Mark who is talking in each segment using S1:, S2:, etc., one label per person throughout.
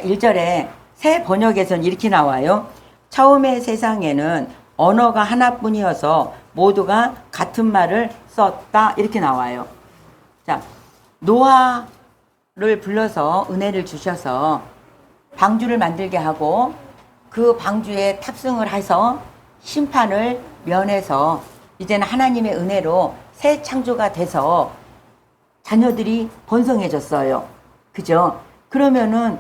S1: 1절에 새 번역에서는 이렇게 나와요. 처음의 세상에는 언어가 하나뿐이어서 모두가 같은 말을 썼다. 이렇게 나와요. 자, 노아를 불러서 은혜를 주셔서 방주를 만들게 하고 그 방주에 탑승을 해서 심판을 면해서 이제는 하나님의 은혜로 새 창조가 돼서 자녀들이 번성해졌어요. 그죠? 그러면은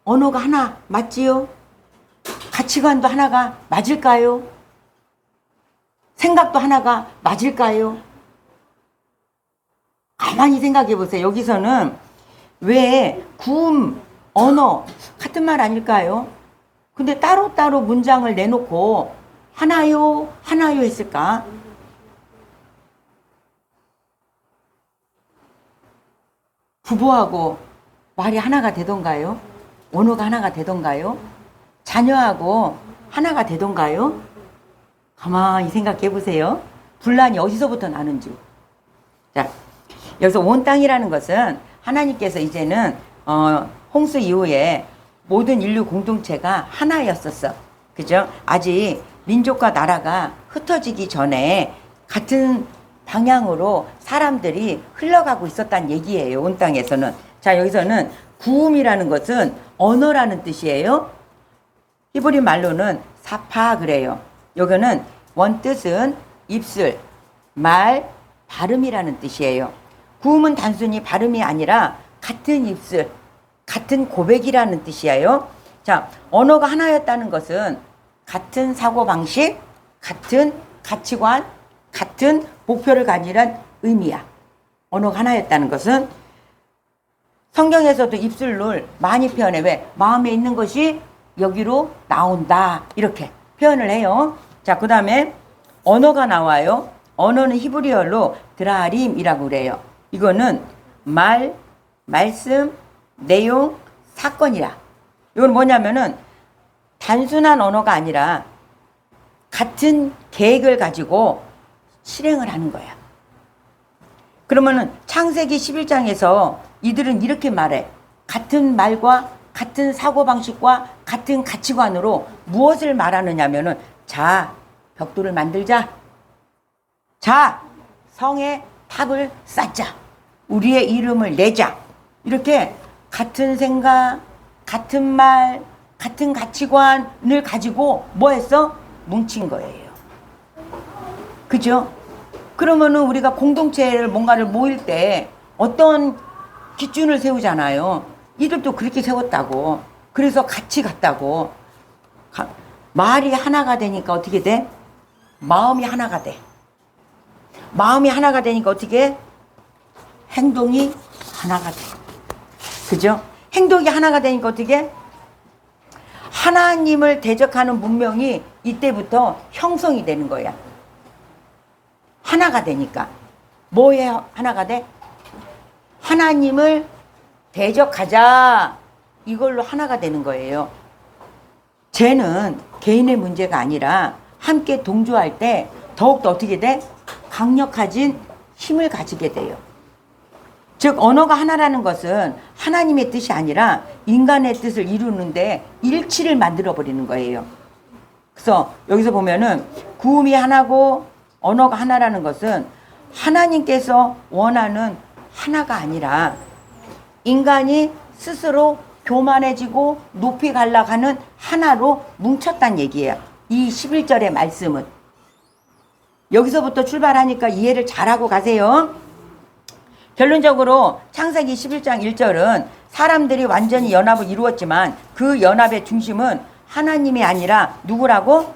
S1: 언어가 하나 맞지요? 가치관도 하나가 맞을까요? 생각도 하나가 맞을까요? 가만히 생각해 보세요. 여기서는 왜 구음, 언어 같은 말 아닐까요? 근데 따로따로 문장을 내놓고 하나요, 하나요 했을까? 부부하고 말이 하나가 되던가요? 언어가 하나가 되던가요? 자녀하고 하나가 되던가요? 가만히 생각해 보세요. 분란이 어디서부터 나는지. 자, 여기서 온 땅이라는 것은 하나님께서 이제는 홍수 이후에 모든 인류 공동체가 하나였었어. 그죠? 아직 민족과 나라가 흩어지기 전에 같은 방향으로 사람들이 흘러가고 있었다는 얘기예요. 온 땅에서는. 자, 여기서는 구음이라는 것은 언어라는 뜻이에요. 히브리 말로는 사파 그래요. 여기는 원뜻은 입술, 말, 발음이라는 뜻이에요. 구음은 단순히 발음이 아니라 같은 입술, 같은 고백이라는 뜻이에요. 자, 언어가 하나였다는 것은 같은 사고방식, 같은 가치관, 같은 목표를 가지는 의미야. 언어가 하나였다는 것은 성경에서도 입술을 많이 표현해. 왜? 마음에 있는 것이 여기로 나온다. 이렇게 표현을 해요. 자, 그 다음에 언어가 나와요. 언어는 히브리어로 드라림이라고 그래요. 이거는 말, 말씀, 내용, 사건이라. 이건 뭐냐면은 단순한 언어가 아니라 같은 계획을 가지고 실행을 하는 거야. 그러면은 창세기 11장에서 이들은 이렇게 말해. 같은 말과 같은 사고방식과 같은 가치관으로 무엇을 말하느냐면은 자, 벽돌을 만들자. 자, 성에 탑을 쌓자. 우리의 이름을 내자. 이렇게 같은 생각, 같은 말, 같은 가치관을 가지고 뭐 했어? 뭉친 거예요. 그죠? 그러면은 우리가 공동체를 뭔가를 모일 때 어떤 기준을 세우잖아요. 이들도 그렇게 세웠다고. 그래서 같이 갔다고. 말이 하나가 되니까 어떻게 돼? 마음이 하나가 돼. 마음이 하나가 되니까 어떻게? 행동이 하나가 돼. 그죠? 행동이 하나가 되니까 어떻게? 하나님을 대적하는 문명이 이때부터 형성이 되는 거야. 하나가 되니까. 뭐에 하나가 돼? 하나님을 대적하자. 이걸로 하나가 되는 거예요. 죄는 개인의 문제가 아니라 함께 동조할 때 더욱더 어떻게 돼? 강력해진 힘을 가지게 돼요. 즉 언어가 하나라는 것은 하나님의 뜻이 아니라 인간의 뜻을 이루는데 일치를 만들어 버리는 거예요. 그래서 여기서 보면은 구음이 하나고 언어가 하나라는 것은 하나님께서 원하는 하나가 아니라 인간이 스스로 교만해지고 높이 갈라가는 하나로 뭉쳤단 얘기예요. 이 11절의 말씀은. 여기서부터 출발하니까 이해를 잘하고 가세요. 결론적으로 창세기 11장 1절은 사람들이 완전히 연합을 이루었지만 그 연합의 중심은 하나님이 아니라 누구라고?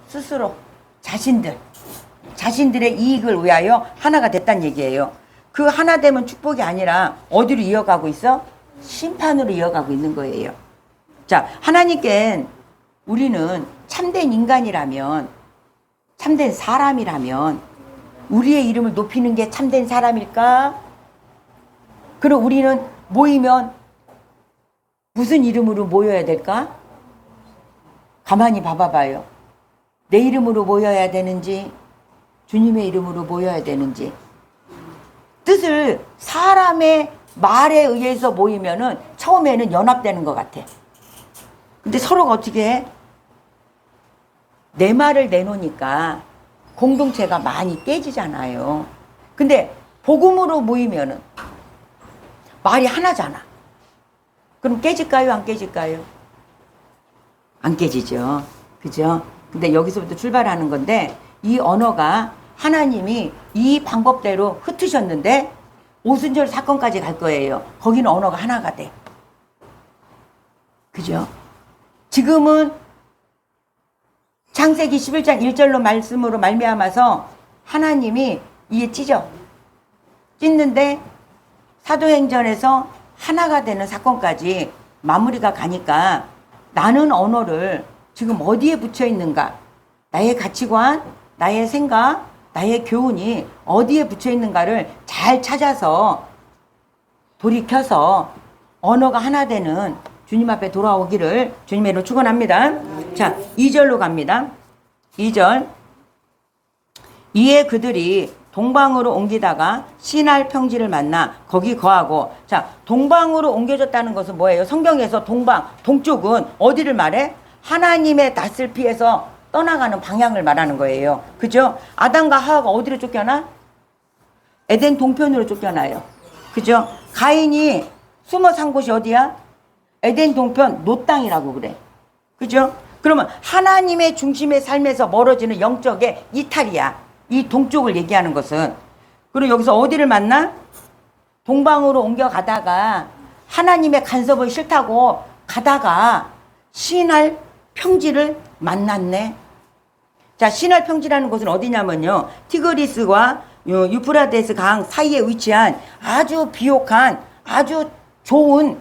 S1: 스스로 자신들의 이익을 위하여 하나가 됐단 얘기예요. 그 하나 되면 축복이 아니라 어디로 이어가고 있어? 심판으로 이어가고 있는 거예요. 자, 하나님께 우리는 참된 인간이라면, 참된 사람이라면 우리의 이름을 높이는 게 참된 사람일까? 그리고 우리는 모이면 무슨 이름으로 모여야 될까? 가만히 봐봐요. 내 이름으로 모여야 되는지 주님의 이름으로 모여야 되는지. 뜻을 사람의 말에 의해서 모이면은 처음에는 연합되는 것 같아. 근데 서로가 어떻게 해? 내 말을 내놓으니까 공동체가 많이 깨지잖아요. 근데 복음으로 모이면은 말이 하나잖아. 그럼 깨질까요? 안 깨질까요? 안 깨지죠. 그죠? 근데 여기서부터 출발하는 건데, 이 언어가 하나님이 이 방법대로 흩으셨는데 오순절 사건까지 갈 거예요. 거기는 언어가 하나가 돼. 그죠? 지금은 창세기 11장 1절로 말씀으로 말미암아서 하나님이 이에 찢는데 사도행전에서 하나가 되는 사건까지 마무리가 가니까 나는 언어를 지금 어디에 붙여 있는가? 나의 가치관, 나의 생각, 나의 교훈이 어디에 붙여 있는가를 잘 찾아서 돌이켜서 언어가 하나 되는 주님 앞에 돌아오기를 주님의 이름으로 축원합니다. 자, 2절로 갑니다. 2절. 이에 그들이 동방으로 옮기다가 시날 평지를 만나 거기 거하고. 자, 동방으로 옮겨졌다는 것은 뭐예요? 성경에서 동방, 동쪽은 어디를 말해? 하나님의 낯을 피해서 떠나가는 방향을 말하는 거예요. 그죠? 아담과 하와가 어디로 쫓겨나? 에덴 동편으로 쫓겨나요. 그죠? 가인이 숨어 산 곳이 어디야? 에덴 동편 노 땅이라고 그래. 그죠? 그러면 하나님의 중심의 삶에서 멀어지는 영적의 이탈이야. 이 동쪽을 얘기하는 것은. 그리고 여기서 어디를 만나? 동방으로 옮겨가다가 하나님의 간섭을 싫다고 가다가 시날 평지를 만났네. 자, 시날 평지라는 곳은 어디냐면요, 티그리스와 유프라데스 강 사이에 위치한 아주 비옥한 아주 좋은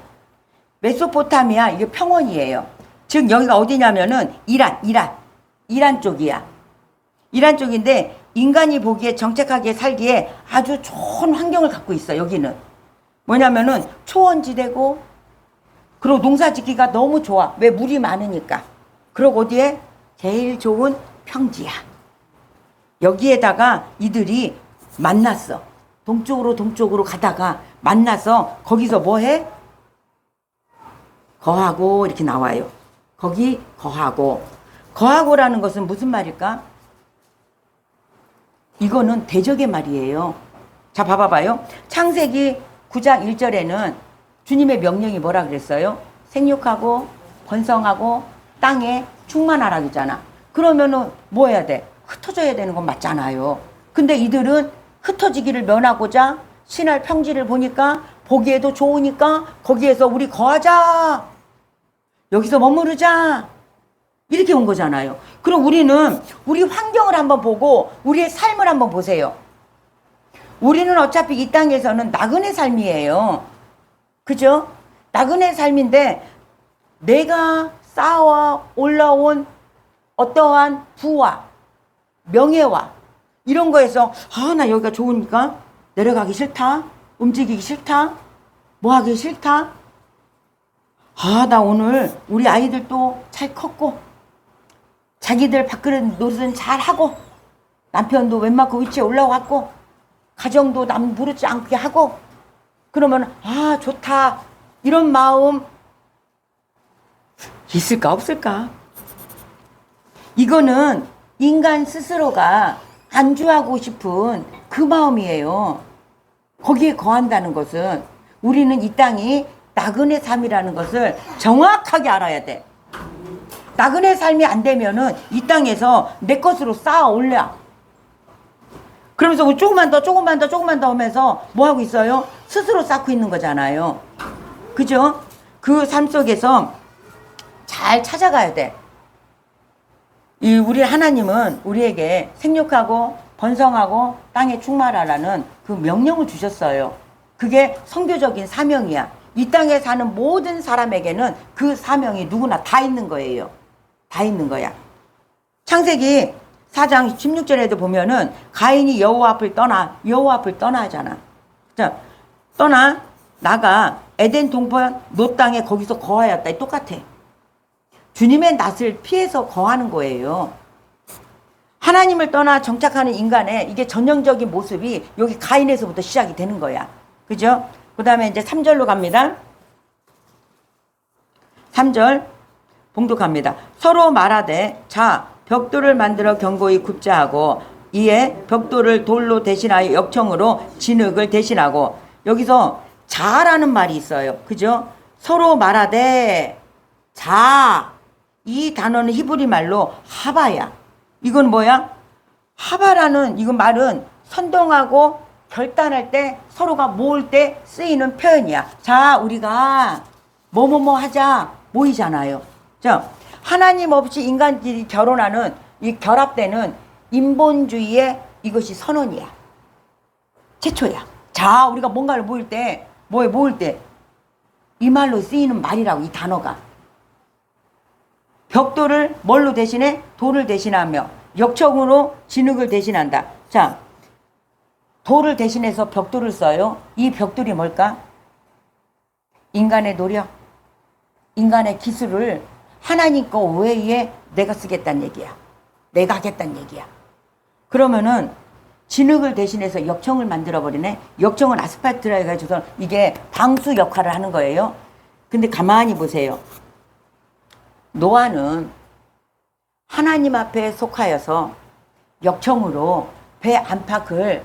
S1: 메소포타미아, 이게 평원이에요. 즉 여기가 어디냐면은 이란 쪽이야. 이란 쪽인데 인간이 보기에 정착하게 살기에 아주 좋은 환경을 갖고 있어. 여기는 뭐냐면은 초원지대고, 그리고 농사 짓기가 너무 좋아. 왜? 물이 많으니까. 그리고 어디에? 제일 좋은 평지야. 여기에다가 이들이 만났어. 동쪽으로 가다가 만나서 거기서 뭐 해? 거하고 이렇게 나와요. 거기 거하고. 거하고라는 것은 무슨 말일까? 이거는 대적의 말이에요. 자, 봐봐요. 창세기 9장 1절에는 주님의 명령이 뭐라 그랬어요? 생육하고 번성하고 땅에 충만하라 그러잖아. 그러면은 뭐 해야 돼? 흩어져야 되는 건 맞잖아요. 근데 이들은 흩어지기를 면하고자 시날 평지를 보니까 보기에도 좋으니까 거기에서 우리 거하자, 여기서 머무르자, 이렇게 온 거잖아요. 그럼 우리는 우리 환경을 한번 보고 우리의 삶을 한번 보세요. 우리는 어차피 이 땅에서는 나그네 삶이에요. 그죠? 나그네 삶인데 내가 쌓아 올라온 어떠한 부와 명예와 이런 거에서 나 여기가 좋으니까 내려가기 싫다, 움직이기 싫다, 뭐 하기 싫다, 나 오늘 우리 아이들도 잘 컸고 자기들 밥그릇 노릇은 잘 하고 남편도 웬만큼 위치에 올라왔고 가정도 남 부르지 않게 하고, 그러면 좋다, 이런 마음 있을까 없을까? 이거는 인간 스스로가 안주하고 싶은 그 마음이에요. 거기에 거한다는 것은 우리는 이 땅이 나그네 삶이라는 것을 정확하게 알아야 돼. 나그네 삶이 안 되면은 이 땅에서 내 것으로 쌓아 올려. 그러면서 조금만 더 하면서 뭐 하고 있어요? 스스로 쌓고 있는 거잖아요. 그죠? 그 삶 속에서 잘 찾아가야 돼. 우리 하나님은 우리에게 생육하고 번성하고 땅에 충만하라는 그 명령을 주셨어요. 그게 선교적인 사명이야. 이 땅에 사는 모든 사람에게는 그 사명이 누구나 다 있는 거예요. 다 있는 거야. 창세기 4장 16절에도 보면은 가인이 여호와 앞을 떠나 하잖아. 자, 나가 에덴 동편 노 땅에 거기서 거하였다. 똑같아. 주님의 낯을 피해서 거하는 거예요. 하나님을 떠나 정착하는 인간의 이게 전형적인 모습이 여기 가인에서부터 시작이 되는 거야. 그죠? 그 다음에 이제 3절로 갑니다. 3절. 봉독합니다. 서로 말하되 자 벽돌을 만들어 견고히 굽자 하고 이에 벽돌을 돌로 대신하여 역청으로 진흙을 대신하고. 여기서 자라는 말이 있어요. 그죠? 서로 말하되 자, 이 단어는 히브리 말로 하바야. 이건 뭐야? 하바라는 이건 말은 선동하고 결단할 때 서로가 모을 때 쓰이는 표현이야. 자, 우리가 뭐뭐뭐 하자 모이잖아요. 자, 하나님 없이 인간끼리 결혼하는 이 결합되는 인본주의의 이것이 선언이야. 최초야. 자, 우리가 뭔가를 모일 때 뭐에 모을 때 이 말로 쓰이는 말이라고. 이 단어가 벽돌을 뭘로 대신해? 돌을 대신하며 역청으로 진흙을 대신한다. 자, 돌을 대신해서 벽돌을 써요. 이 벽돌이 뭘까? 인간의 노력, 인간의 기술을 하나님 거 외에 내가 쓰겠다는 얘기야. 내가 하겠다는 얘기야. 그러면은 진흙을 대신해서 역청을 만들어버리네. 역청은 아스팔트라 해가지고서 이게 방수 역할을 하는 거예요. 근데 가만히 보세요. 노아는 하나님 앞에 속하여서 역청으로 배 안팎을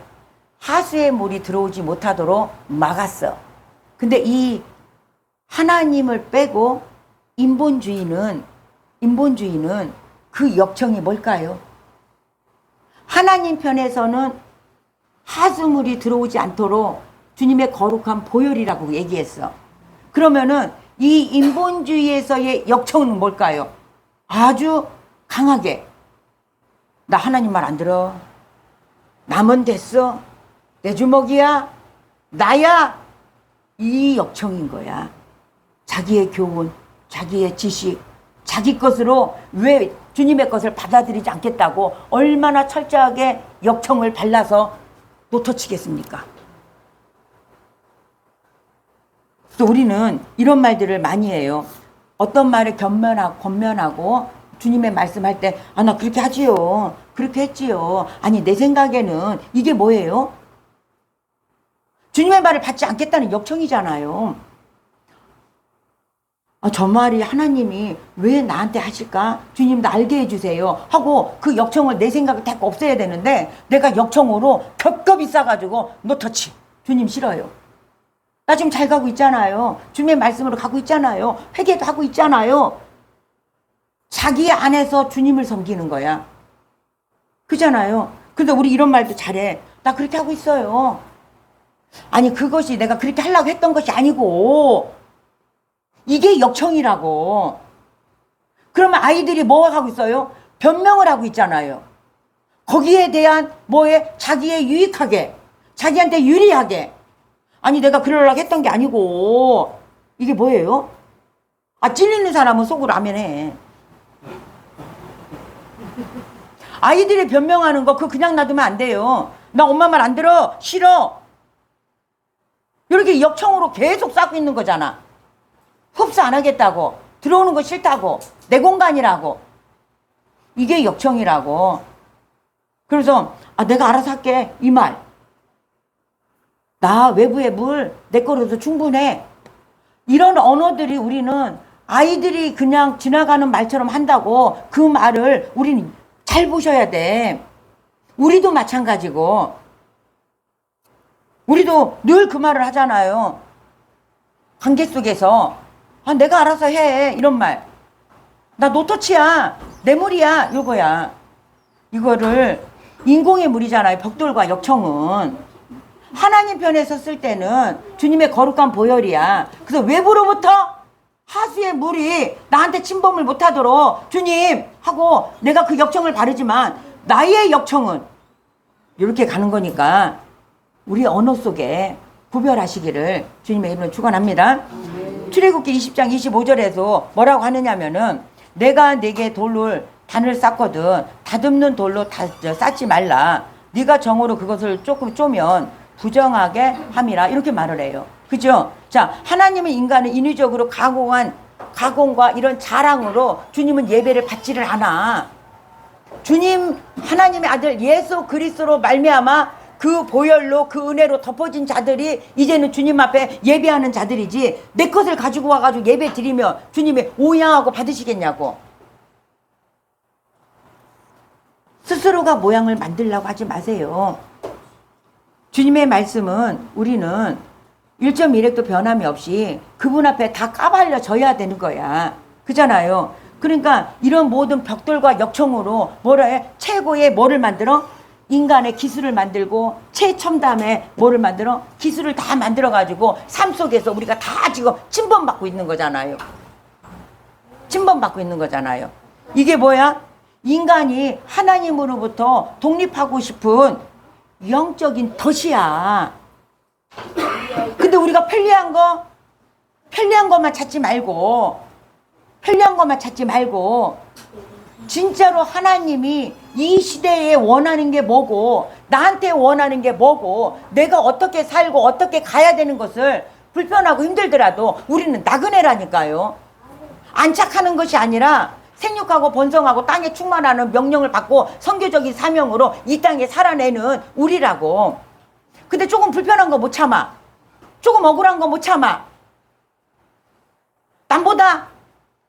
S1: 하수의 물이 들어오지 못하도록 막았어. 근데 이 하나님을 빼고 인본주의는 그 역청이 뭘까요? 하나님 편에서는 하수물이 들어오지 않도록 주님의 거룩한 보혈이라고 얘기했어. 그러면은 이 인본주의에서의 역청은 뭘까요? 아주 강하게 나 하나님 말 안 들어. 나면 됐어. 내 주먹이야. 나야. 이 역청인 거야. 자기의 교훈, 자기의 지식, 자기 것으로 왜 주님의 것을 받아들이지 않겠다고 얼마나 철저하게 역청을 발라서 놓터치겠습니까? 또 우리는 이런 말들을 많이 해요. 어떤 말을 권면하고 주님의 말씀할 때 아, 나 그렇게 하지요. 그렇게 했지요. 아니 내 생각에는 이게 뭐예요? 주님의 말을 받지 않겠다는 역청이잖아요. 아, 저 말이 하나님이 왜 나한테 하실까? 주님 나 알게 해주세요 하고 그 역청을 내 생각을 다 없애야 되는데 내가 역청으로 겹겹이 싸가지고 노터치. 주님 싫어요. 나 지금 잘 가고 있잖아요. 주님의 말씀으로 가고 있잖아요. 회개도 하고 있잖아요. 자기 안에서 주님을 섬기는 거야. 그잖아요. 근데 우리 이런 말도 잘해. 나 그렇게 하고 있어요. 아니 그것이 내가 그렇게 하려고 했던 것이 아니고 이게 역청이라고. 그러면 아이들이 뭐 하고 있어요? 변명을 하고 있잖아요. 거기에 대한 뭐에 자기의 유익하게, 자기한테 유리하게. 아니 내가 그러려고 했던 게 아니고. 이게 뭐예요? 아, 찔리는 사람은 속으로 아멘 해. 아이들이 변명하는 거 그거 그냥 놔두면 안 돼요. 나 엄마 말 안 들어. 싫어. 이렇게 역청으로 계속 쌓고 있는 거잖아. 흡수 안 하겠다고. 들어오는 거 싫다고. 내 공간이라고. 이게 역청이라고. 그래서 아, 내가 알아서 할게. 이 말. 나 외부의 물 내 거로도 충분해. 이런 언어들이 우리는 아이들이 그냥 지나가는 말처럼 한다고 그 말을 우리는 잘 보셔야 돼. 우리도 마찬가지고. 우리도 늘 그 말을 하잖아요. 관계 속에서 아, 내가 알아서 해. 이런 말. 나 노터치야. 내 물이야. 이거야. 이거를 인공의 물이잖아요. 벽돌과 역청은. 하나님 편에 섰을 때는 주님의 거룩한 보혈이야. 그래서 외부로부터 하수의 물이 나한테 침범을 못하도록 주님 하고 내가 그 역청을 바르지만 나의 역청은 이렇게 가는 거니까 우리 언어 속에 구별하시기를 주님의 이름으로 축원합니다. 출애굽기 20장 25절에서 뭐라고 하느냐면은 내가 네게 돌을 단을 쌓거든 다듬는 돌로 쌓지 말라. 네가 정으로 그것을 조금 쪼면 부정하게 함이라. 이렇게 말을 해요. 그죠? 자, 하나님은 인간을 인위적으로 가공과 이런 자랑으로 주님은 예배를 받지를 않아. 주님 하나님의 아들 예수 그리스도로 말미암아 그 보혈로 그 은혜로 덮어진 자들이 이제는 주님 앞에 예배하는 자들이지 내 것을 가지고 와가지고 예배 드리면 주님이 오양하고 받으시겠냐고. 스스로가 모양을 만들려고 하지 마세요. 주님의 말씀은 우리는 1.1획도 변함이 없이 그분 앞에 다 까발려져야 되는 거야. 그잖아요. 그러니까 이런 모든 벽돌과 역청으로 뭐라 해? 최고의 뭐를 만들어? 인간의 기술을 만들고 최첨단의 뭐를 만들어? 기술을 다 만들어가지고 삶 속에서 우리가 다 지금 침범받고 있는 거잖아요. 침범받고 있는 거잖아요. 이게 뭐야? 인간이 하나님으로부터 독립하고 싶은 영적인 덫이야. 근데 우리가 편리한 것만 찾지 말고 진짜로 하나님이 이 시대에 원하는 게 뭐고 나한테 원하는 게 뭐고 내가 어떻게 살고 어떻게 가야 되는 것을 불편하고 힘들더라도 우리는 나그네라니까요. 안착하는 것이 아니라 생육하고 번성하고 땅에 충만하는 명령을 받고 선교적인 사명으로 이 땅에 살아내는 우리라고. 근데 조금 불편한 거 못 참아. 조금 억울한 거 못 참아. 남보다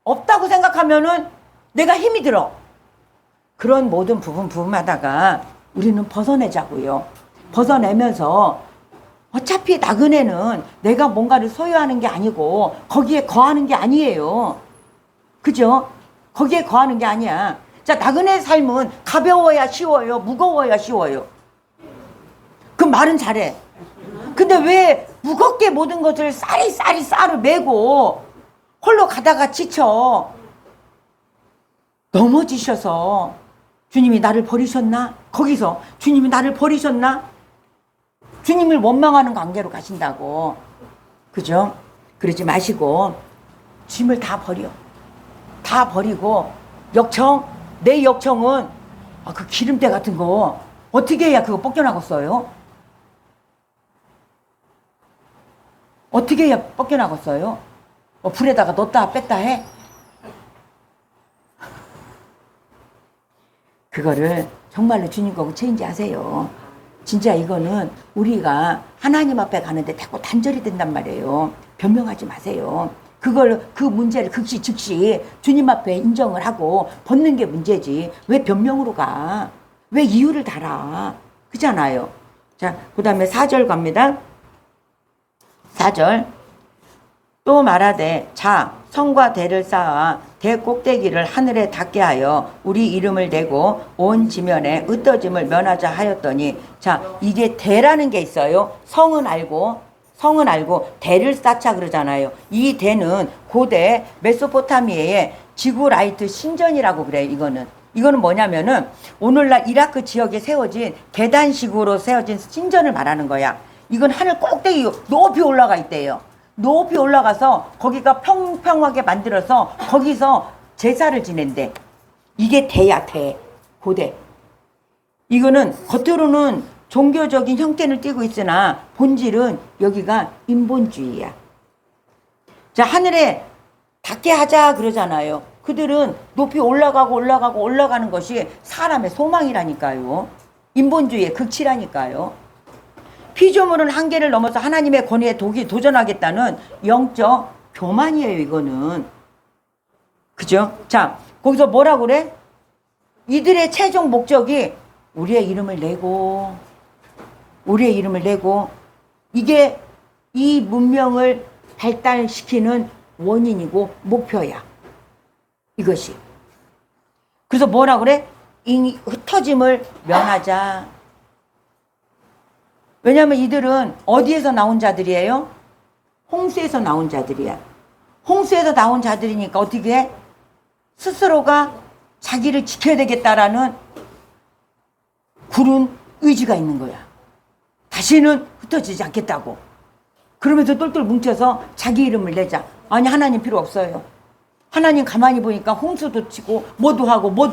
S1: 없다고 생각하면은 내가 힘이 들어. 그런 모든 부분마다가 우리는 벗어내자고요. 벗어내면서 어차피 나그네는 내가 뭔가를 소유하는 게 아니고 거기에 거하는 게 아니에요. 그죠? 거기에 거하는 게 아니야. 자, 나그네 삶은 가벼워야 쉬워요? 무거워야 쉬워요? 그 말은 잘해. 근데 왜 무겁게 모든 것을 쌀을 메고 홀로 가다가 지쳐 넘어지셔서 주님이 나를 버리셨나? 거기서 주님이 나를 버리셨나? 주님을 원망하는 관계로 가신다고. 그죠? 그러지 마시고 짐을 다 버려. 다 버리고 내 역청은 그 기름때 같은 거 어떻게 해야 그거 벗겨나겠어요? 어떻게 해야 벗겨나겠어요? 불에다가 넣었다 뺐다 해? 그거를 정말로 주님 거고 체인지 하세요. 진짜 이거는 우리가 하나님 앞에 가는데 자꾸 단절이 된단 말이에요. 변명하지 마세요. 그 문제를 즉시 주님 앞에 인정을 하고 벗는 게 문제지. 왜 변명으로 가? 왜 이유를 달아? 그잖아요. 자, 그 다음에 4절 갑니다. 4절. 또 말하되 자 성과 대를 쌓아 대 꼭대기를 하늘에 닿게 하여 우리 이름을 대고 온 지면에 으떠짐을 면하자 하였더니, 자, 이게 대라는 게 있어요. 성은 알고 대를 쌓자 그러잖아요. 이 대는 고대 메소포타미아의 지구라이트 신전이라고 그래요. 이거는 뭐냐면은 오늘날 이라크 지역에 세워진 계단식으로 세워진 신전을 말하는 거야. 이건 하늘 꼭대기 높이 올라가 있대요. 높이 올라가서 거기가 평평하게 만들어서 거기서 제사를 지낸대. 이게 대야, 대. 고대. 이거는 겉으로는 종교적인 형태를 띠고 있으나 본질은 여기가 인본주의야. 자, 하늘에 닿게 하자 그러잖아요. 그들은 높이 올라가는 것이 사람의 소망이라니까요. 인본주의의 극치라니까요. 피조물은 한계를 넘어서 하나님의 권위에 도전하겠다는 영적 교만이에요, 이거는. 그죠? 자, 거기서 뭐라고 그래? 이들의 최종 목적이 우리의 이름을 내고 이게 이 문명을 발달시키는 원인이고 목표야. 이것이. 그래서 뭐라 그래? 흩어짐을 면하자. 왜냐하면 이들은 어디에서 나온 자들이에요? 홍수에서 나온 자들이야. 홍수에서 나온 자들이니까 어떻게 해? 스스로가 자기를 지켜야 되겠다라는 굳은 의지가 있는 거야. 다시는 흩어지지 않겠다고. 그러면서 똘똘 뭉쳐서 자기 이름을 내자. 아니, 하나님 필요 없어요. 하나님 가만히 보니까 홍수도 치고 뭐도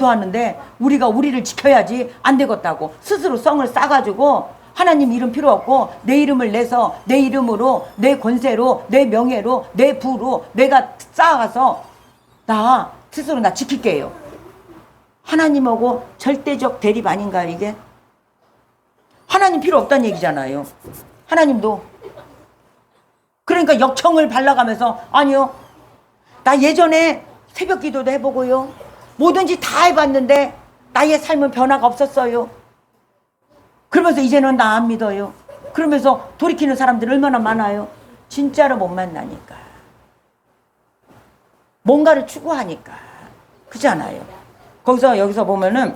S1: 하는데 우리가 우리를 지켜야지 안 되겠다고 스스로 성을 쌓아가지고 하나님 이름 필요 없고 내 이름을 내서 내 이름으로 내 권세로 내 명예로 내 부로 내가 쌓아가서 나 스스로 나 지킬게요. 하나님하고 절대적 대립 아닌가요, 이게? 하나님 필요 없다는 얘기잖아요. 하나님도. 그러니까 역청을 발라가면서 아니요. 나 예전에 새벽 기도도 해보고요. 뭐든지 다 해봤는데 나의 삶은 변화가 없었어요. 그러면서 이제는 나 안 믿어요. 그러면서 돌이키는 사람들 얼마나 많아요. 진짜로 못 만나니까. 뭔가를 추구하니까. 그렇지 않아요. 여기서 보면은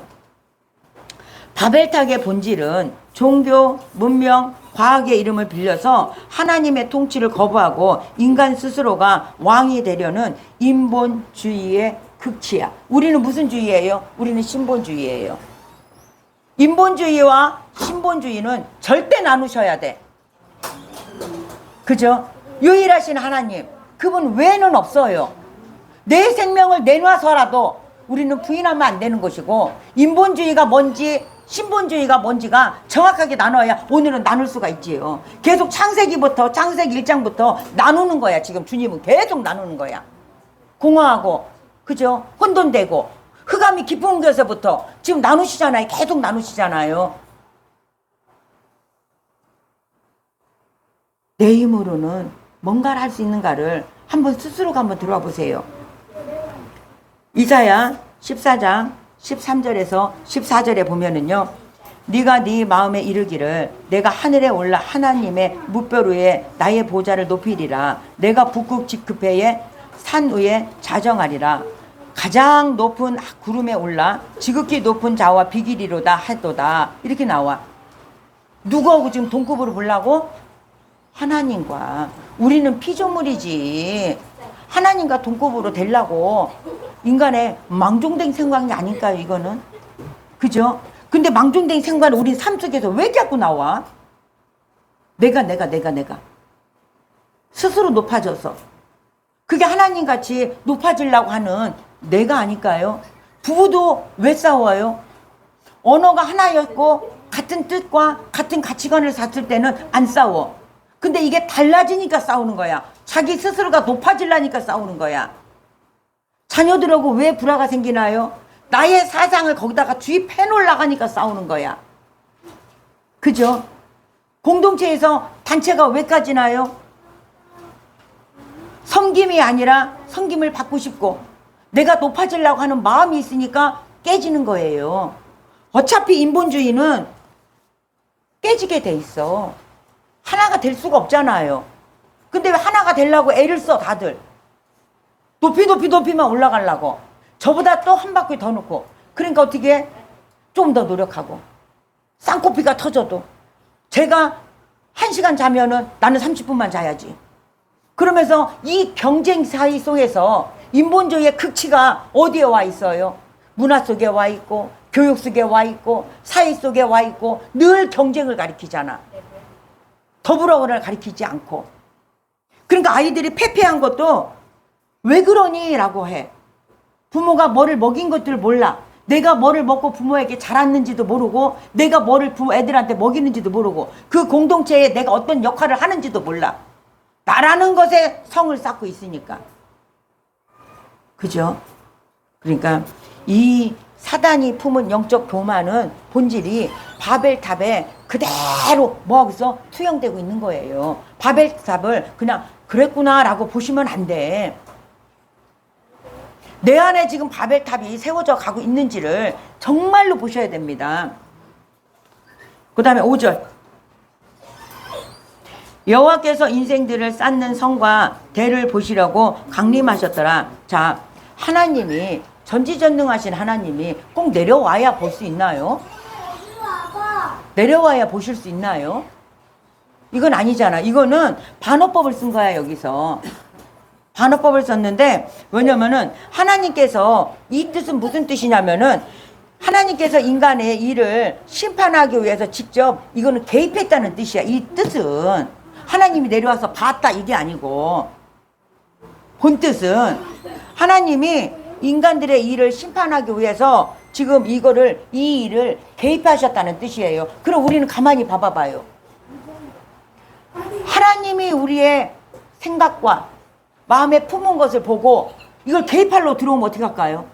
S1: 바벨탑의 본질은 종교, 문명, 과학의 이름을 빌려서 하나님의 통치를 거부하고 인간 스스로가 왕이 되려는 인본주의의 극치야. 우리는 무슨 주의예요? 우리는 신본주의예요. 인본주의와 신본주의는 절대 나누셔야 돼. 그죠? 유일하신 하나님, 그분 외에는 없어요. 내 생명을 내놔서라도 우리는 부인하면 안 되는 것이고, 인본주의가 뭔지 신본주의가 뭔지가 정확하게 나눠야 오늘은 나눌 수가 있지요. 계속 창세기 1장부터 나누는 거야. 지금 주님은 계속 나누는 거야. 공허하고, 그죠? 혼돈되고, 흑암이 깊은 곳에서부터 지금 나누시잖아요. 계속 나누시잖아요. 내 힘으로는 뭔가를 할 수 있는가를 한번 스스로가 한번 들어와 보세요. 이사야 14장 13절에서 14절에 보면은요. 네가 네 마음에 이르기를 내가 하늘에 올라 하나님의 무뼈 위에 나의 보좌를 높이리라. 내가 북극 지급해에 산 위에 자정하리라. 가장 높은 구름에 올라 지극히 높은 자와 비길이로다 하도다. 이렇게 나와. 누구하고 지금 동급으로 보려고? 하나님과. 우리는 피조물이지. 하나님과 동급으로 되려고 인간의 망종된 생각이 아닐까요, 이거는? 그죠? 근데 망종된 생각은 우리 삶 속에서 왜 자꾸 나와? 내가. 스스로 높아져서. 그게 하나님같이 높아지려고 하는 내가 아닐까요? 부부도 왜 싸워요? 언어가 하나였고 같은 뜻과 같은 가치관을 샀을 때는 안 싸워. 근데 이게 달라지니까 싸우는 거야. 자기 스스로가 높아지려니까 싸우는 거야. 자녀들하고 왜 불화가 생기나요? 나의 사상을 거기다가 주입해 놓으려고 하니까 싸우는 거야. 그죠? 공동체에서 단체가 왜 까지나요? 섬김이 아니라 섬김을 받고 싶고 내가 높아지려고 하는 마음이 있으니까 깨지는 거예요. 어차피 인본주의는 깨지게 돼 있어. 하나가 될 수가 없잖아요. 근데 왜 하나가 되려고 애를 써 다들. 높이만 올라가려고. 저보다 또 한 바퀴 더 놓고. 그러니까 어떻게 해? 좀 더 노력하고. 쌍코피가 터져도 제가 1시간 자면은 나는 30분만 자야지. 그러면서 이 경쟁 사회 속에서 인본주의의 극치가 어디에 와 있어요? 문화 속에 와 있고 교육 속에 와 있고 사회 속에 와 있고 늘 경쟁을 가리키잖아. 더불어를 가리키지 않고. 그러니까 아이들이 패패한 것도 왜 그러니? 라고 해. 부모가 뭐를 먹인 것들을 몰라. 내가 뭐를 먹고 부모에게 자랐는지도 모르고 내가 뭐를 애들한테 먹이는지도 모르고 그 공동체에 내가 어떤 역할을 하는지도 몰라. 나라는 것에 성을 쌓고 있으니까. 그죠? 그러니까 이 사단이 품은 영적 교만은 본질이 바벨탑에 그대로 뭐하고 있어? 투영되고 있는 거예요. 바벨탑을 그냥 그랬구나 라고 보시면 안 돼. 내 안에 지금 바벨탑이 세워져 가고 있는지를 정말로 보셔야 됩니다. 그 다음에 5절. 여호와께서 인생들을 쌓는 성과 대를 보시려고 강림하셨더라. 자, 하나님이 전지전능하신 하나님이 꼭 내려와야 볼 수 있나요? 내려와야 보실 수 있나요? 이건 아니잖아. 이거는 반어법을 쓴 거야 여기서. 반어법을 썼는데 왜냐면은 하나님께서 이 뜻은 무슨 뜻이냐면은 하나님께서 인간의 일을 심판하기 위해서 직접 이거는 개입했다는 뜻이야. 이 뜻은 하나님이 내려와서 봤다 이게 아니고 본 뜻은 하나님이 인간들의 일을 심판하기 위해서 지금 이 일을 개입하셨다는 뜻이에요. 그럼 우리는 가만히 봐봐요. 하나님이 우리의 생각과 마음에 품은 것을 보고 이걸 개입하러 들어오면 어떻게 할까요?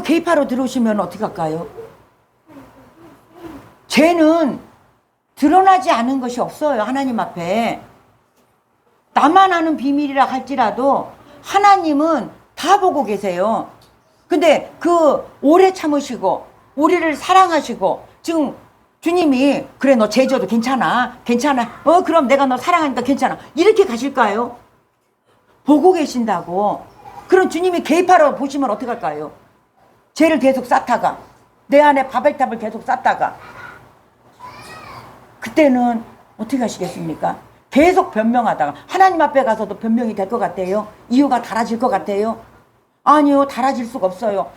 S1: 개입하러 들어오시면 어떻게 할까요? 죄는 드러나지 않은 것이 없어요. 하나님 앞에. 나만 아는 비밀이라 할지라도 하나님은 다 보고 계세요. 근데 그 오래 참으시고 우리를 사랑하시고 지금 주님이 그래 너 죄져도 괜찮아 그럼 내가 너 사랑하니까 괜찮아 이렇게 가실까요? 보고 계신다고. 그럼 주님이 개입하러 보시면 어떡할까요? 죄를 계속 쌓다가 내 안에 바벨탑을 계속 쌓다가 그때는 어떻게 하시겠습니까? 계속 변명하다가 하나님 앞에 가서도 변명이 될 것 같아요? 이유가 달라질 것 같아요? 아니요, 달라질 수가 없어요.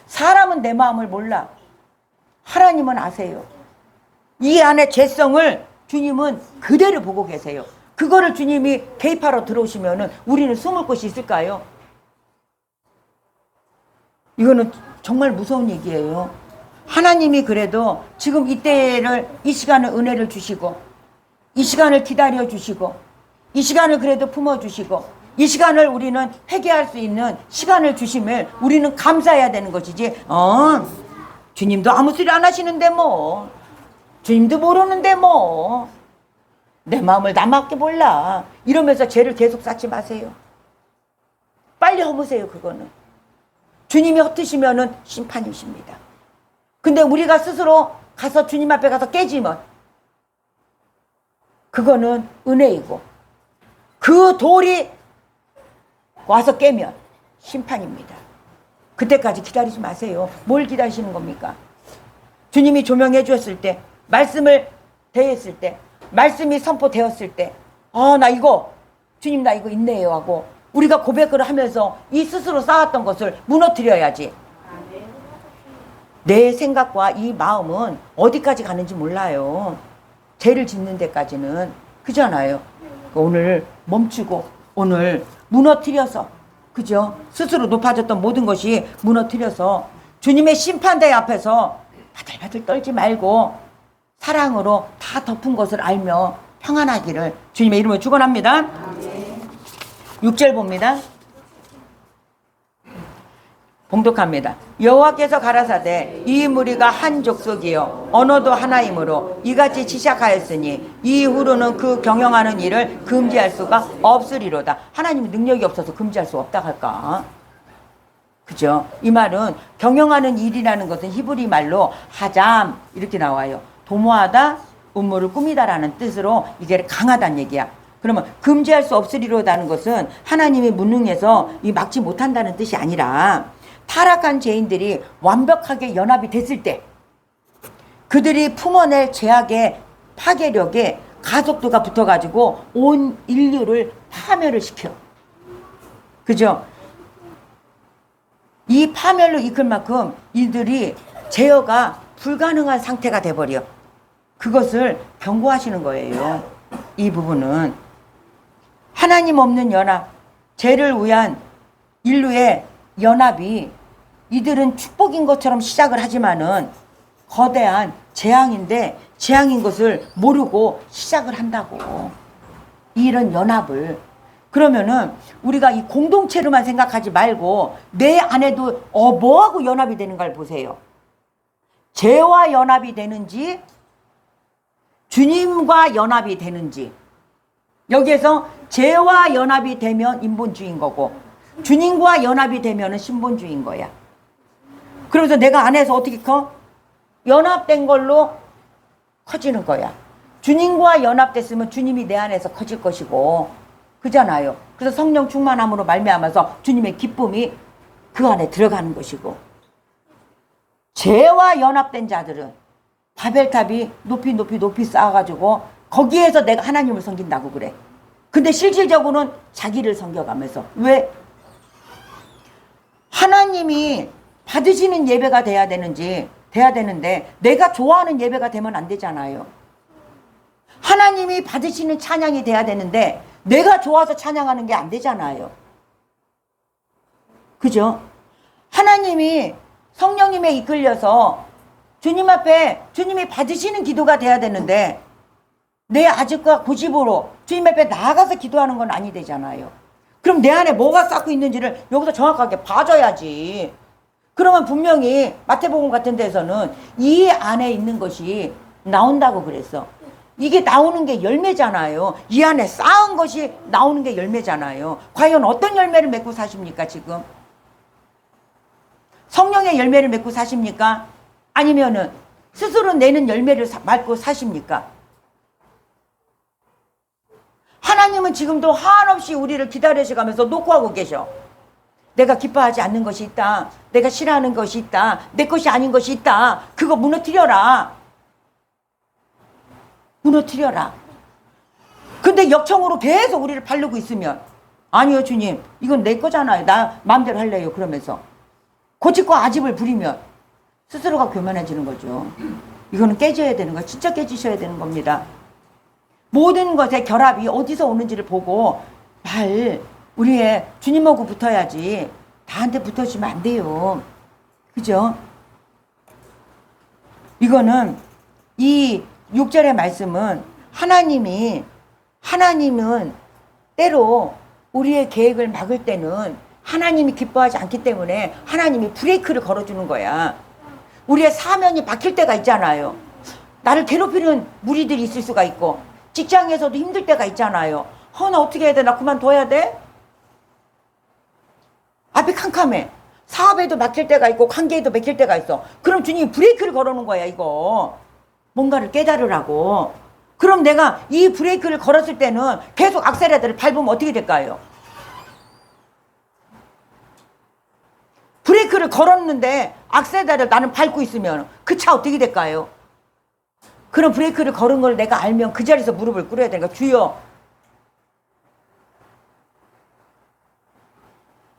S1: 사람은 내 마음을 몰라. 하나님은 아세요. 이 안에 죄성을 주님은 그대로 보고 계세요. 그거를 주님이 개입하러 들어오시면은 우리는 숨을 곳이 있을까요? 이거는 정말 무서운 얘기예요. 하나님이 그래도 지금 이때를, 이 시간을 은혜를 주시고 이 시간을 기다려 주시고 이 시간을 그래도 품어 주시고 이 시간을 우리는 회개할 수 있는 시간을 주심을 우리는 감사해야 되는 것이지. 주님도 아무 소리 안 하시는데 뭐, 주님도 모르는데 뭐, 내 마음을 남밖에 몰라 이러면서 죄를 계속 쌓지 마세요. 빨리 허무세요. 그거는 주님이 헛드시면은 심판이십니다. 근데 우리가 스스로 가서 주님 앞에 가서 깨지면 그거는 은혜이고 그 돌이 와서 깨면 심판입니다. 그때까지 기다리지 마세요. 뭘 기다리시는 겁니까? 주님이 조명해 주었을 때, 말씀을 대했을 때, 말씀이 선포되었을 때, 나 이거 주님 나 이거 있네요 하고 우리가 고백을 하면서 이 스스로 쌓았던 것을 무너뜨려야지. 내 생각과 이 마음은 어디까지 가는지 몰라요. 죄를 짓는 데까지는. 그잖아요. 오늘 멈추고 오늘 무너뜨려서, 그죠? 스스로 높아졌던 모든 것이 무너뜨려서 주님의 심판대 앞에서 바들바들 떨지 말고 사랑으로 다 덮은 것을 알며 평안하기를 주님의 이름으로 축원합니다. 6절 봅니다. 봉독합니다. 여호와께서 가라사대 이 무리가 한 족속이요 언어도 하나이므로 이같이 지샥하였으니 이후로는 그 경영하는 일을 금지할 수가 없으리로다. 하나님이 능력이 없어서 금지할 수 없다 할까? 그죠? 이 말은 경영하는 일이라는 것은 히브리 말로 하잠 이렇게 나와요. 도모하다, 음모를 꾸미다라는 뜻으로 이게 강하다는 얘기야. 그러면 금지할 수 없으리로다는 것은 하나님이 무능해서 이 막지 못한다는 뜻이 아니라 타락한 죄인들이 완벽하게 연합이 됐을 때 그들이 품어낼 죄악의 파괴력에 가속도가 붙어가지고 온 인류를 파멸을 시켜. 그죠? 이 파멸로 이끌 만큼 이들이 제어가 불가능한 상태가 돼버려. 그것을 경고하시는 거예요. 이 부분은 하나님 없는 연합, 죄를 위한 인류의 연합이 이들은 축복인 것처럼 시작을 하지만은 거대한 재앙인데 재앙인 것을 모르고 시작을 한다고. 이런 연합을. 그러면은 우리가 이 공동체로만 생각하지 말고 내 안에도 뭐하고 연합이 되는가를 보세요. 죄와 연합이 되는지 주님과 연합이 되는지. 여기에서 죄와 연합이 되면 인본주의인 거고 주님과 연합이 되면 신본주의인 거야. 그러면서 내가 안에서 어떻게 커? 연합된 걸로 커지는 거야. 주님과 연합됐으면 주님이 내 안에서 커질 것이고, 그잖아요. 그래서 성령 충만함으로 말미암아서 주님의 기쁨이 그 안에 들어가는 것이고, 죄와 연합된 자들은 바벨탑이 높이 쌓아가지고 거기에서 내가 하나님을 섬긴다고 그래. 근데 실질적으로는 자기를 섬겨가면서. 왜? 하나님이 받으시는 예배가 돼야 되는데 내가 좋아하는 예배가 되면 안 되잖아요. 하나님이 받으시는 찬양이 돼야 되는데 내가 좋아서 찬양하는 게 안 되잖아요. 그죠? 하나님이 성령님에 이끌려서 주님 앞에 주님이 받으시는 기도가 돼야 되는데 내 아직과 고집으로 주님 앞에 나아가서 기도하는 건 아니 되잖아요. 그럼 내 안에 뭐가 쌓고 있는지를 여기서 정확하게 봐줘야지. 그러면 분명히 마태복음 같은 데서는 이 안에 있는 것이 나온다고 그랬어. 이게 나오는 게 열매잖아요. 이 안에 쌓은 것이 나오는 게 열매잖아요. 과연 어떤 열매를 맺고 사십니까, 지금? 성령의 열매를 맺고 사십니까? 아니면은 스스로 내는 열매를 맺고 사십니까? 하나님은 지금도 한없이 우리를 기다리셔가면서 녹화하고 계셔. 내가 기뻐하지 않는 것이 있다. 내가 싫어하는 것이 있다. 내 것이 아닌 것이 있다. 그거 무너뜨려라. 무너뜨려라. 근데 역청으로 계속 우리를 바르고 있으면 아니요 주님 이건 내 거잖아요. 나 마음대로 할래요. 그러면서 고집과 아집을 부리면 스스로가 교만해지는 거죠. 이거는 깨져야 되는 거, 진짜 깨지셔야 되는 겁니다. 모든 것의 결합이 어디서 오는지를 보고 우리의 주님하고 붙어야지 나한테 붙어주면 안 돼요. 그죠? 이거는 이 6절의 말씀은 하나님은 때로 우리의 계획을 막을 때는 하나님이 기뻐하지 않기 때문에 하나님이 브레이크를 걸어주는 거야. 우리의 사면이 막힐 때가 있잖아요. 나를 괴롭히는 무리들이 있을 수가 있고 직장에서도 힘들 때가 있잖아요. 나 어떻게 해야 돼? 나 그만둬야 돼? 앞이 캄캄해. 사업에도 막힐 때가 있고 관계에도 막힐 때가 있어. 그럼 주님이 브레이크를 걸어놓은 거야 이거. 뭔가를 깨달으라고. 그럼 내가 이 브레이크를 걸었을 때는 계속 악셀레터를 밟으면 어떻게 될까요? 브레이크를 걸었는데 악셀레터를 나는 밟고 있으면 그 차 어떻게 될까요? 그럼 브레이크를 걸은 걸 내가 알면 그 자리에서 무릎을 꿇어야 되니까 주여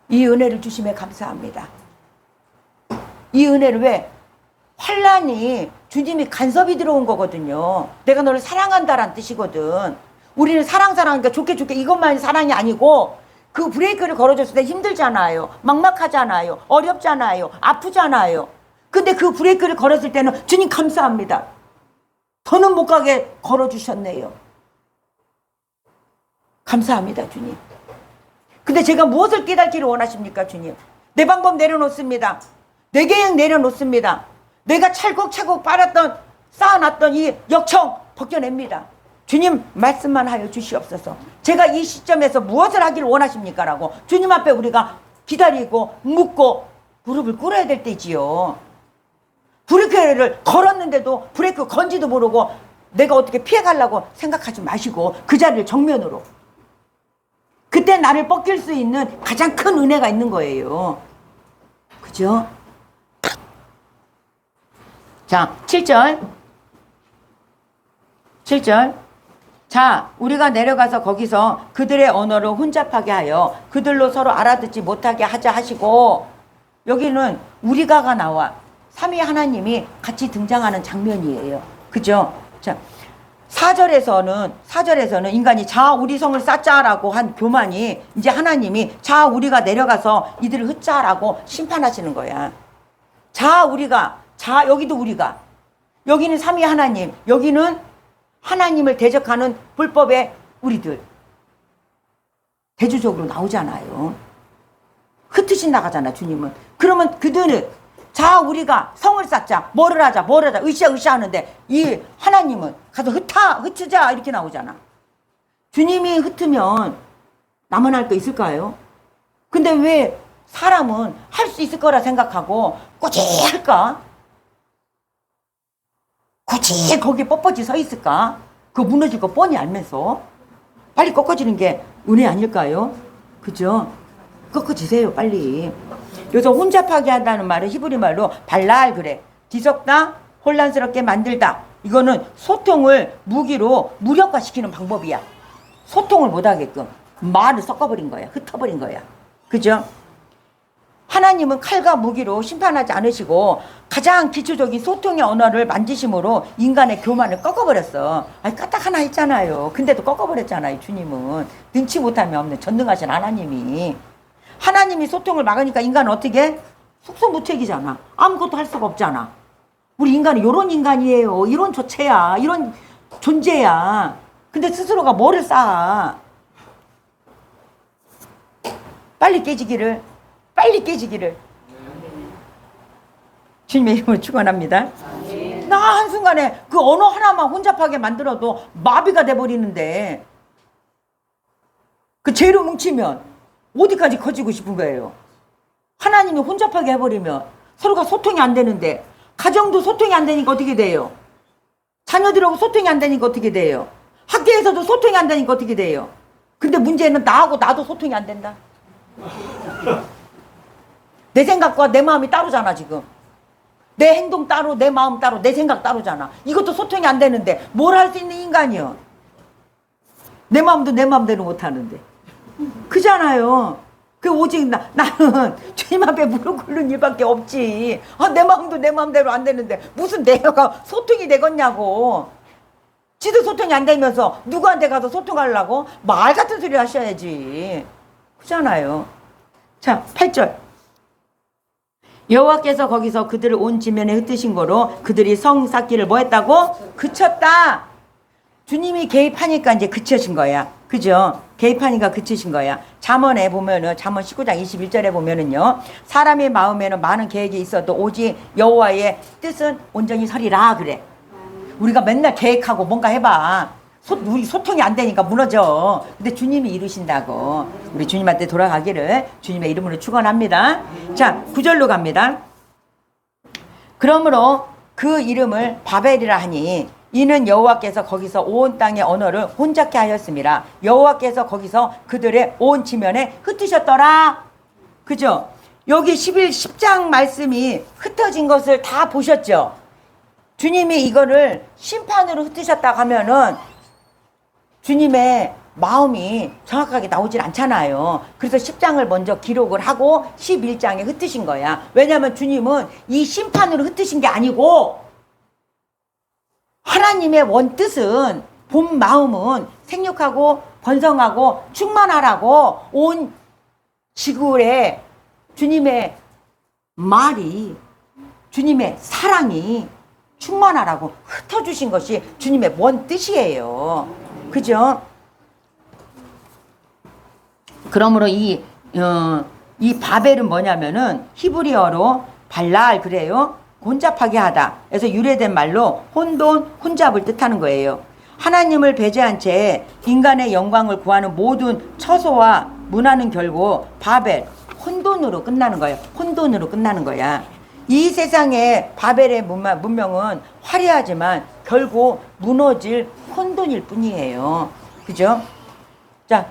S1: 이 은혜를 주심에 감사합니다. 이 은혜를 왜? 환란이 주님이 간섭이 들어온 거거든요. 내가 너를 사랑한다란 뜻이거든. 우리는 사랑하니까 좋게 이것만 사랑이 아니고 그 브레이크를 걸어줬을 때 힘들잖아요. 막막하잖아요. 어렵잖아요. 아프잖아요. 근데 그 브레이크를 걸었을 때는 주님 감사합니다. 더는 못 가게 걸어주셨네요. 감사합니다 주님. 근데 제가 무엇을 깨닫기를 원하십니까 주님? 내 방법 내려놓습니다. 내 계획 내려놓습니다. 내가 찰곡찰곡 쌓아놨던 이 역청 벗겨냅니다. 주님 말씀만 하여 주시옵소서. 제가 이 시점에서 무엇을 하기를 원하십니까? 라고 주님 앞에 우리가 기다리고 묻고 무릎을 꿇어야 될 때지요. 브레이크를 걸었는데도 브레이크 건지도 모르고 내가 어떻게 피해가려고 생각하지 마시고 그 자리를 정면으로. 그때 나를 뻗길 수 있는 가장 큰 은혜가 있는 거예요. 그죠? 자, 7절. 자, 우리가 내려가서 거기서 그들의 언어를 혼잡하게 하여 그들로 서로 알아듣지 못하게 하자 하시고, 여기는 우리가가 나와. 삼위 하나님이 같이 등장하는 장면이에요. 그죠? 자, 4절에서는 인간이 자 우리 성을 쌓자라고 한 교만이 이제 하나님이 자 우리가 내려가서 이들을 흩자라고 심판하시는 거야. 여기도 우리가. 여기는 삼위 하나님, 여기는 하나님을 대적하는 불법의 우리들. 대조적으로 나오잖아요. 흩으신 나가잖아 주님은. 그러면 그들은 자 우리가 성을 쌓자, 뭐를 하자 으쌰 하는데 이 하나님은 가서 흩으자 이렇게 나오잖아. 주님이 흩으면 나만 할 거 있을까요? 근데 왜 사람은 할 수 있을 거라 생각하고 꾸준히 할까? 굳이 거기에 뻣뻣이 서 있을까? 그거 무너질 거 뻔히 알면서 빨리 꺾어지는 게 은혜 아닐까요? 그죠? 꺾어지세요 빨리. 여기서 혼잡하게 한다는 말은 히브리 말로 발랄 그래. 뒤섞다, 혼란스럽게 만들다. 이거는 소통을 무기로 무력화시키는 방법이야. 소통을 못하게끔 말을 섞어버린 거야. 흩어버린 거야. 그죠? 하나님은 칼과 무기로 심판하지 않으시고 가장 기초적인 소통의 언어를 만지심으로 인간의 교만을 꺾어버렸어. 아니 까딱 하나 했잖아요. 근데도 꺾어버렸잖아요. 주님은 능치 못함이 없는 전능하신 하나님이 소통을 막으니까 인간은 어떻게? 속수무책이잖아. 아무것도 할 수가 없잖아. 우리 인간은 이런 인간이에요. 이런 조체야. 이런 존재야. 근데 스스로가 뭐를 쌓아? 빨리 깨지기를. 주님의 이름으로 축원합니다. 나 한순간에 그 언어 하나만 혼잡하게 만들어도 마비가 돼버리는데 그 죄로 뭉치면 어디까지 커지고 싶은 거예요. 하나님이 혼잡하게 해버리면 서로가 소통이 안 되는데 가정도 소통이 안 되니까 어떻게 돼요? 자녀들하고 소통이 안 되니까 어떻게 돼요? 학교에서도 소통이 안 되니까 어떻게 돼요? 근데 문제는 나하고 나도 소통이 안 된다. 내 생각과 내 마음이 따로잖아 지금. 내 행동 따로 내 마음 따로 내 생각 따로잖아. 이것도 소통이 안 되는데 뭘 할 수 있는 인간이요? 내 마음도 내 마음대로 못하는데 그잖아요. 그 오직 나는 주님 앞에 무릎 꿇는 일밖에 없지. 내 마음도 내 마음대로 안 되는데 무슨 내가 소통이 되겠냐고. 지도 소통이 안 되면서 누구한테 가서 소통하려고 말 같은 소리 하셔야지. 그잖아요. 자, 8절. 여호와께서 거기서 그들을 온 지면에 흩으신 거로 그들이 성 쌓기를 뭐 했다고? 그쳤다. 주님이 개입하니까 이제 그쳐진 거야. 그죠? 개입하니까 그치신 거야. 잠언에 보면은, 잠언 19장 21절에 보면은요, 사람의 마음에는 많은 계획이 있어도 오직 여호와의 뜻은 온전히 서리라 그래. 우리가 맨날 계획하고 뭔가 해봐. 우리 소통이 안 되니까 무너져. 근데 주님이 이루신다고. 우리 주님한테 돌아가기를 주님의 이름으로 축원합니다. 자, 9절로 갑니다. 그러므로 그 이름을 바벨이라 하니 이는 여호와께서 거기서 온 땅의 언어를 혼잡케 하였습니다. 여호와께서 거기서 그들의 온 지면에 흩으셨더라. 그죠? 여기 10장 말씀이 흩어진 것을 다 보셨죠? 주님이 이거를 심판으로 흩으셨다고 하면은 주님의 마음이 정확하게 나오질 않잖아요. 그래서 10장을 먼저 기록을 하고 11장에 흩으신 거야. 왜냐하면 주님은 이 심판으로 흩으신 게 아니고 하나님의 원뜻은 본 마음은 생육하고 번성하고 충만하라고 온 지구에 주님의 말이 주님의 사랑이 충만하라고 흩어주신 것이 주님의 원뜻이에요. 그죠? 그러므로 이 바벨은 뭐냐면은 히브리어로 발랄 그래요. 혼잡하게 하다. 그래서 유래된 말로 혼돈, 혼잡을 뜻하는 거예요. 하나님을 배제한 채 인간의 영광을 구하는 모든 처소와 문화는 결국 바벨, 혼돈으로 끝나는 거예요. 혼돈으로 끝나는 거야. 이 세상의 바벨의 문명은 화려하지만 결국 무너질 혼돈일 뿐이에요. 그죠? 자,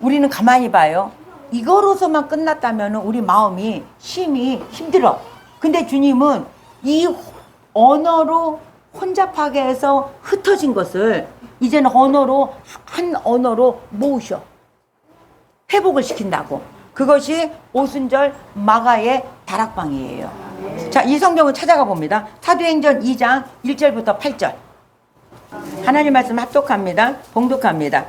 S1: 우리는 가만히 봐요. 이거로서만 끝났다면 우리 마음이 심히 힘들어. 근데 주님은 이 언어로 혼잡하게 해서 흩어진 것을 이제는 한 언어로 모으셔. 회복을 시킨다고. 그것이 오순절 마가의 다락방이에요. 자, 이 성경을 찾아가 봅니다. 사도행전 2장 1절부터 8절. 하나님 말씀 합독합니다. 봉독합니다.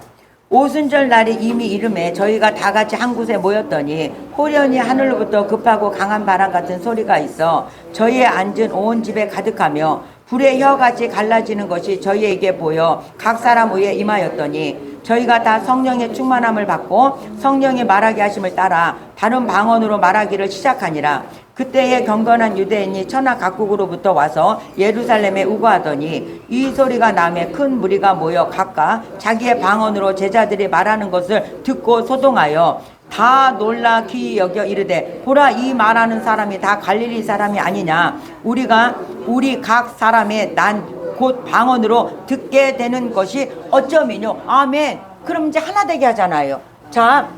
S1: 오순절 날이 이미 이름에 저희가 다 같이 한 곳에 모였더니 호련히 하늘로부터 급하고 강한 바람 같은 소리가 있어 저희의 앉은 온 집에 가득하며 불의 혀같이 갈라지는 것이 저희에게 보여 각 사람 위에 임하였더니 저희가 다 성령의 충만함을 받고 성령의 말하게 하심을 따라 다른 방언으로 말하기를 시작하니라. 그때에 경건한 유대인이 천하 각국으로부터 와서 예루살렘에 우거하더니 이 소리가 나매 큰 무리가 모여 각각 자기의 방언으로 제자들이 말하는 것을 듣고 소동하여 다 놀라 귀히 여겨 이르되 보라 이 말하는 사람이 다 갈릴리 사람이 아니냐. 우리 각 사람의 난 곧 방언으로 듣게 되는 것이 어쩌미뇨. 아멘. 그럼 이제 하나 되게 하잖아요. 자,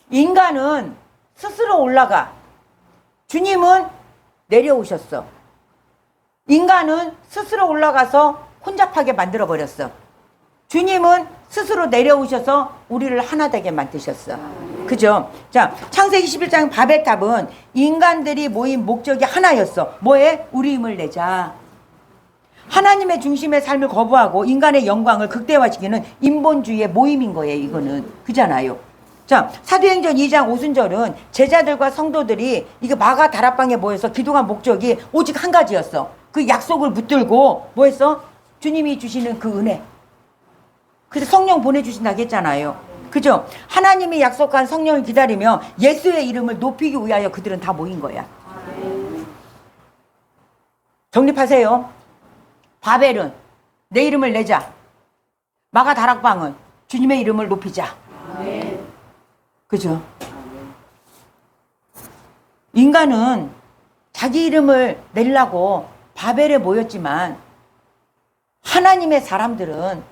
S1: 인간은 스스로 올라가. 주님은 내려오셨어. 인간은 스스로 올라가서 혼잡하게 만들어버렸어. 주님은 스스로 내려오셔서 우리를 하나 되게 만드셨어. 그죠? 자, 창세기 11장 바벨탑은 인간들이 모인 목적이 하나였어. 뭐에? 우리 힘을 내자. 하나님의 중심의 삶을 거부하고 인간의 영광을 극대화시키는 인본주의의 모임인 거예요. 이거는. 그잖아요. 자, 사도행전 2장 오순절은 제자들과 성도들이 이게 마가 다락방에 모여서 기도한 목적이 오직 한 가지였어. 그 약속을 붙들고 뭐 했어? 주님이 주시는 그 은혜. 그래서 성령 보내주신다고 했잖아요. 그죠? 하나님이 약속한 성령을 기다리며 예수의 이름을 높이기 위하여 그들은 다 모인 거야. 정립하세요. 바벨은 내 이름을 내자. 마가 다락방은 주님의 이름을 높이자. 그죠? 인간은 자기 이름을 내려고 바벨에 모였지만 하나님의 사람들은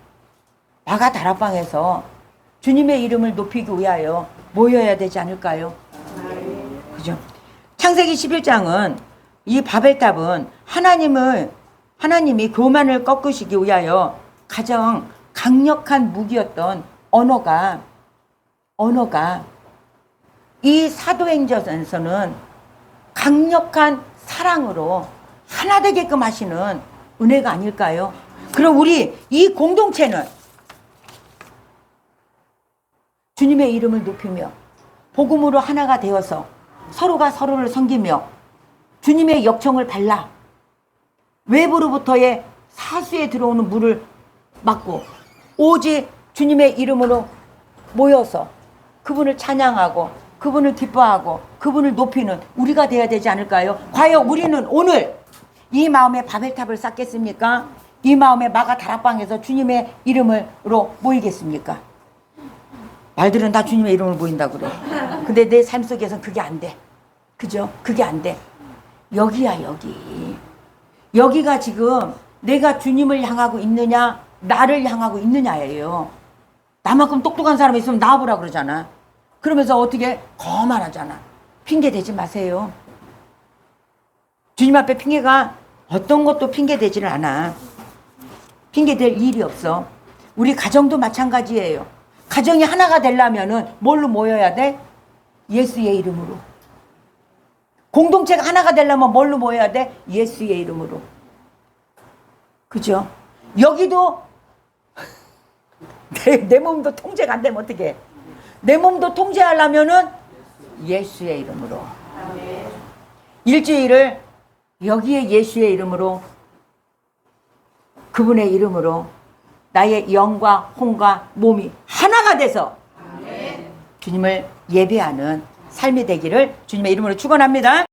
S1: 마가 다락방에서 주님의 이름을 높이기 위하여 모여야 되지 않을까요? 그죠? 창세기 11장은 이 바벨탑은 하나님이 교만을 꺾으시기 위하여 가장 강력한 무기였던 언어가 이 사도행전에서는 강력한 사랑으로 하나 되게끔 하시는 은혜가 아닐까요? 그럼 우리 이 공동체는 주님의 이름을 높이며 복음으로 하나가 되어서 서로가 서로를 섬기며 주님의 역청을 발라 외부로부터의 사수에 들어오는 물을 막고 오직 주님의 이름으로 모여서 그분을 찬양하고 그분을 기뻐하고 그분을 높이는 우리가 돼야 되지 않을까요? 과연 우리는 오늘 이 마음에 바벨탑을 쌓겠습니까? 이 마음에 마가 다락방에서 주님의 이름으로 모이겠습니까? 말들은 다 주님의 이름으로 모인다고 그래. 근데 내 삶 속에서는 그게 안 돼. 그죠? 그게 안 돼. 여기야, 여기. 여기가 지금 내가 주님을 향하고 있느냐, 나를 향하고 있느냐예요. 나만큼 똑똑한 사람이 있으면 나와보라 그러잖아. 그러면서 어떻게 거만하잖아. 핑계 대지 마세요. 주님 앞에 핑계가 어떤 것도 핑계 대지를 않아. 핑계 댈 일이 없어. 우리 가정도 마찬가지예요. 가정이 하나가 되려면은 뭘로 모여야 돼? 예수의 이름으로. 공동체가 하나가 되려면 뭘로 모여야 돼? 예수의 이름으로. 그죠? 여기도 내 몸도 통제가 안 되면 어떡해? 내 몸도 통제하려면은 예수의 이름으로. 일주일을 여기에 예수의 이름으로, 그분의 이름으로 나의 영과 혼과 몸이 하나가 돼서 주님을 예배하는 삶이 되기를 주님의 이름으로 축원합니다.